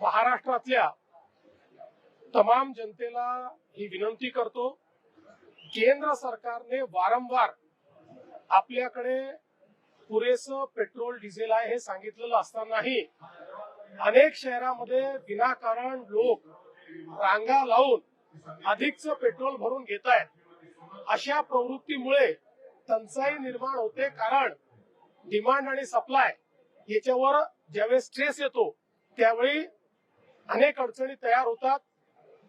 महाराष्ट्रातल्या तमाम जनतेला ही विनंती करतो, केंद्र सरकारने वारंवार आपल्याकडे पुरेसं पेट्रोल डिझेल आहे हे सांगितलेलं असतानाही अनेक शहरामध्ये विनाकारण लोक रांगा लावून अधिकचं पेट्रोल भरून घेत आहेत. अशा प्रवृत्तीमुळे टंचाई निर्माण होते, कारण डिमांड आणि सप्लाय याच्यावर ज्यावेळेस स्ट्रेस येतो त्यावेळी अनेक अडचणी तयार होतात.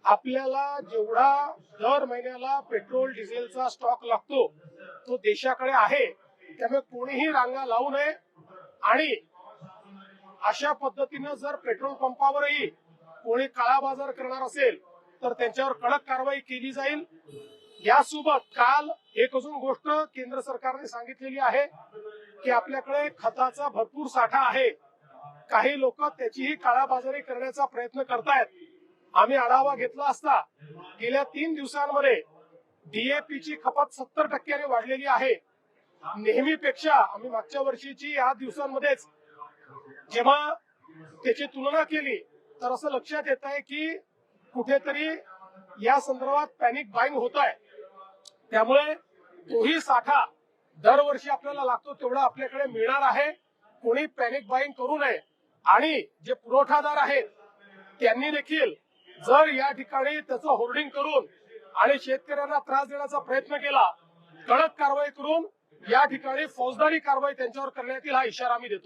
आपल्याला जेवढा दर महिन्याला पेट्रोल डिझेलचा स्टॉक लागतो तो देशाकडे आहे, त्यामुळे कोणीही रांगा लावू नये आणि अशा पद्धतीनं जर पेट्रोल पंपावरही कोणी काळा बाजार करणार असेल तर त्यांच्यावर कडक कारवाई केली जाईल. यासोबत काल एक अजून गोष्ट केंद्र सरकारने सांगितलेली आहे की आपल्याकडे खताचा भरपूर साठा आहे. काही लोक त्याचीही काळाबाजारी करण्याचा प्रयत्न करतायत. आम्ही आढावा घेतला असता गेल्या 3 दिवसांमध्ये डीएपीची खपत 70% वाढलेली आहे. नेहमीपेक्षा आम्ही मागच्या वर्षीची या दिवसांमध्येच जेव्हा त्याची तुलना केली तर असं लक्षात येत आहे की कुठेतरी या संदर्भात पॅनिक बाईंग होत आहे. त्यामुळे तोही साठा दरवर्षी आपल्याला लागतो तेवढा आपल्याकडे मिळणार आहे. कोणी पॅनिक बाईंग करू नये आणि जे पुरवठादार आहेत त्यांनी देखील जर या ठिकाणी त्याचं होर्डिंग करून आणि शेतकऱ्यांना त्रास देण्याचा प्रयत्न केला, कडक कारवाई करून या ठिकाणी फौजदारी कारवाई त्यांच्यावर करण्यात येईल, हा इशारा आम्ही देतोय.